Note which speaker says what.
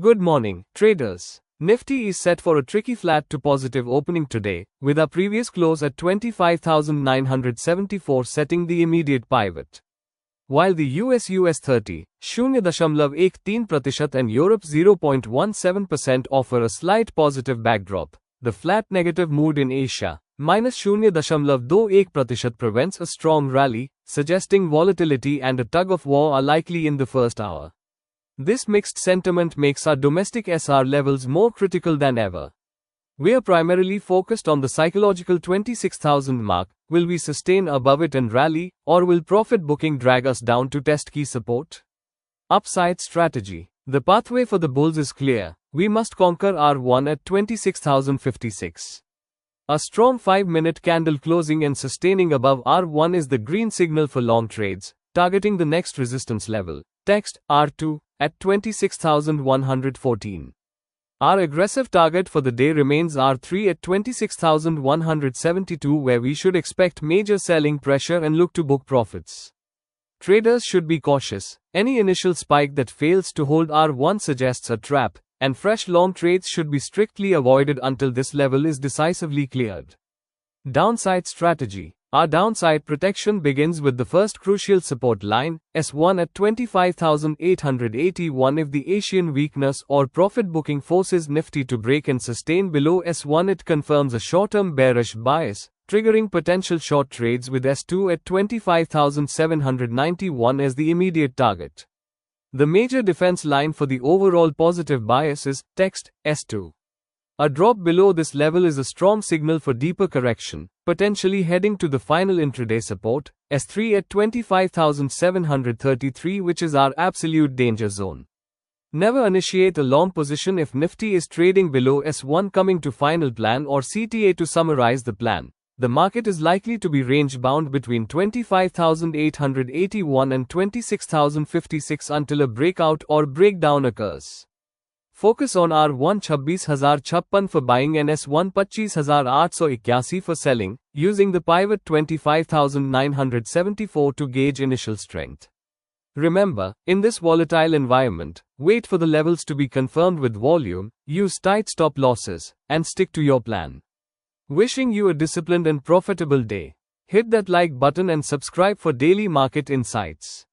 Speaker 1: Good morning, traders. Nifty is set for a tricky flat to positive opening today, with our previous close at 25,974 setting the immediate pivot. While the US 30, 0.13% and Europe 0.17% offer a slight positive backdrop, the flat negative mood in Asia, -0.21% prevents a strong rally, suggesting volatility and a tug of war are likely in the first hour. This mixed sentiment makes our domestic SR levels more critical than ever. We are primarily focused on the psychological 26,000 mark. Will we sustain above it and rally, or will profit booking drag us down to test key support? Upside strategy. The pathway for the bulls is clear. We must conquer R1 at 26,056. A strong 5-minute candle closing and sustaining above R1 is the green signal for long trades, targeting the next resistance level. Text, R2, at 26,114. Our aggressive target for the day remains R3 at 26,172, where we should expect major selling pressure and look to book profits. Traders should be cautious. Any initial spike that fails to hold R1 suggests a trap, and fresh long trades should be strictly avoided until this level is decisively cleared. Downside strategy. Our downside protection begins with the first crucial support line, S1 at 25,881. If the Asian weakness or profit booking forces Nifty to break and sustain below S1, it confirms a short-term bearish bias, triggering potential short trades with S2 at 25,791 as the immediate target. The major defense line for the overall positive bias is, text, S2. A drop below this level is a strong signal for deeper correction, potentially heading to the final intraday support, S3 at 25,733, which is our absolute danger zone. Never initiate a long position if Nifty is trading below S1. Coming to final plan or CTA. To summarize the plan, the market is likely to be range bound between 25,881 and 26,056 until a breakout or breakdown occurs. Focus on R1 26,056 for buying and S1 25,881 for selling, using the pivot 25,974 to gauge initial strength. Remember, in this volatile environment, wait for the levels to be confirmed with volume, use tight stop losses, and stick to your plan. Wishing you a disciplined and profitable day. Hit that like button and subscribe for daily market insights.